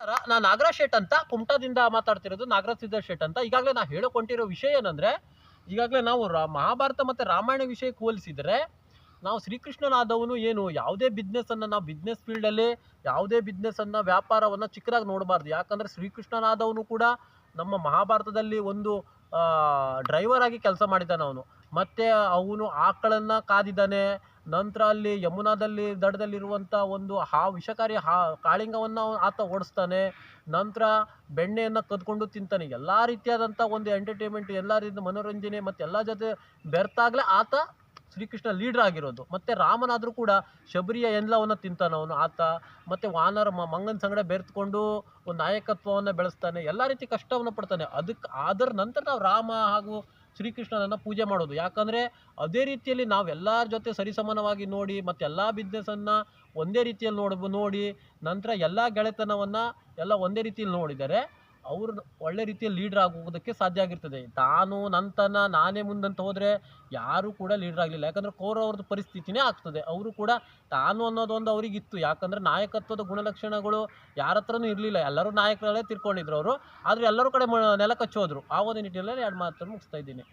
ನಮಸ್ಕಾರ, ನಾನು ನಾಗರಾಜ್ ಶೇಟ್ ಅಂತ ಕುಮಟಾದಿಂದ ಮಾತಾಡ್ತಿರೋದು. ನಾಗರಾಜ್ ಸಿದ್ಧ ಶೇಟ್ ಅಂತ. ಈಗಾಗಲೇ ನಾವು ಹೇಳಕೊಂಡಿರೋ ವಿಷಯ ಏನಂದ್ರೆ, ಈಗಾಗಲೇ ನಾವು ಮಹಾಭಾರತ ಮತ್ತೆ ರಾಮಾಯಣ ವಿಷಯಕ್ಕೆ ಹೋಲಿಸಿದ್ರೆ ನಾವು ಶ್ರೀಕೃಷ್ಣನಾದವನು ಏನು ಯಾವುದೇ ಬಿಸ್ನೆಸ್ ಅನ್ನ ನಾವು ಬಿಸ್ನೆಸ್ ಫೀಲ್ಡ್ ಅಲ್ಲಿ ಯಾವುದೇ ಬಿಸ್ನೆಸ್ ಅನ್ನ ವ್ಯಾಪಾರವನ್ನ ಚಿಕ್ಕದಾಗಿ ನೋಡಬಾರ್ದು. ಯಾಕಂದ್ರೆ ಶ್ರೀಕೃಷ್ಣನಾದವನು ಕೂಡ ನಮ್ಮ ಮಹಾಭಾರತದಲ್ಲಿ ಒಂದು ಡ್ರೈವರ್ ಆಗಿ ಕೆಲಸ ಮಾಡಿದ್ದಾನೆ ಅವನು. ಮತ್ತೆ ಅವನು ಆಕಳನ್ನ ಕಾದಿದ್ದಾನೆ. ನಂತರ ಅಲ್ಲಿ ಯಮುನಾದಲ್ಲಿ ದಡದಲ್ಲಿರುವಂಥ ಒಂದು ವಿಷಕಾರಿ ಕಾಳಿಂಗವನ್ನು ಆತ ಓಡಿಸ್ತಾನೆ. ನಂತರ ಬೆಣ್ಣೆಯನ್ನು ಕದ್ಕೊಂಡು ತಿಂತಾನೆ. ಎಲ್ಲ ರೀತಿಯಾದಂಥ ಒಂದು ಎಂಟರ್ಟೈನ್ಮೆಂಟ್, ಎಲ್ಲ ರೀತಿಯ ಮನೋರಂಜನೆ ಮತ್ತು ಎಲ್ಲ ಜೊತೆ ಬೆರ್ತಾಗಲೇ ಆತ ಶ್ರೀಕೃಷ್ಣ ಲೀಡರ್ ಆಗಿರೋದು. ಮತ್ತು ರಾಮನಾದರೂ ಕೂಡ ಶಬರಿಯ ಎಲ್ಲವನ್ನು ತಿಂತಾನವನು ಆತ. ಮತ್ತು ವಾನರ ಮಂಗನ ಸಂಗಡ ಬೆರೆತ್ಕೊಂಡು ಒಂದು ನಾಯಕತ್ವವನ್ನು ಬೆಳೆಸ್ತಾನೆ. ಎಲ್ಲ ರೀತಿ ಕಷ್ಟವನ್ನು ಪಡ್ತಾನೆ. ಅದರ ನಂತರ ನಾವು ರಾಮ ಹಾಗೂ ಶ್ರೀಕೃಷ್ಣನನ್ನು ಪೂಜೆ ಮಾಡೋದು. ಯಾಕಂದರೆ ಅದೇ ರೀತಿಯಲ್ಲಿ ನಾವೆಲ್ಲರ ಜೊತೆ ಸರಿಸಮಾನವಾಗಿ ನೋಡಿ ಮತ್ತು ಎಲ್ಲ ಬಿಸ್ನೆಸ್ಸನ್ನು ಒಂದೇ ರೀತಿಯಲ್ಲಿ ನೋಡಿ ನಂತರ ಎಲ್ಲ ಗೆಳೆತನವನ್ನು ಎಲ್ಲ ಒಂದೇ ರೀತಿಯಲ್ಲಿ ನೋಡಿದರೆ ಅವರು ಒಳ್ಳೆ ರೀತಿಯಲ್ಲಿ ಲೀಡ್ರ್ ಆಗೋದಕ್ಕೆ ಸಾಧ್ಯ ಆಗಿರ್ತದೆ. ನಾನೇ ಮುಂದಂತ ಹೋದರೆ ಯಾರೂ ಕೂಡ ಲೀಡ್ರ್ ಆಗಲಿಲ್ಲ. ಯಾಕಂದರೆ ಕೌರವ್ರದ್ದು ಪರಿಸ್ಥಿತಿನೇ ಆಗ್ತದೆ. ಅವರು ಕೂಡ ತಾನು ಅನ್ನೋದೊಂದು ಅವರಿಗಿತ್ತು. ಯಾಕಂದರೆ ನಾಯಕತ್ವದ ಗುಣಲಕ್ಷಣಗಳು ಯಾರ ಹತ್ರನೂ ಇರಲಿಲ್ಲ. ಎಲ್ಲರೂ ನಾಯಕರಲ್ಲೇ ತಿರ್ಕೊಂಡಿದ್ರು ಅವರು. ಆದರೆ ಎಲ್ಲರೂ ಕಡೆ ನೆಲ ಕಚ್ಚೋದ್ರು. ಆ ಒಂದು ನಿಟ್ಟಿನಲ್ಲಿ 2 ಮಾತನ್ನು ಮುಗಿಸ್ತಾ ಇದ್ದೀನಿ.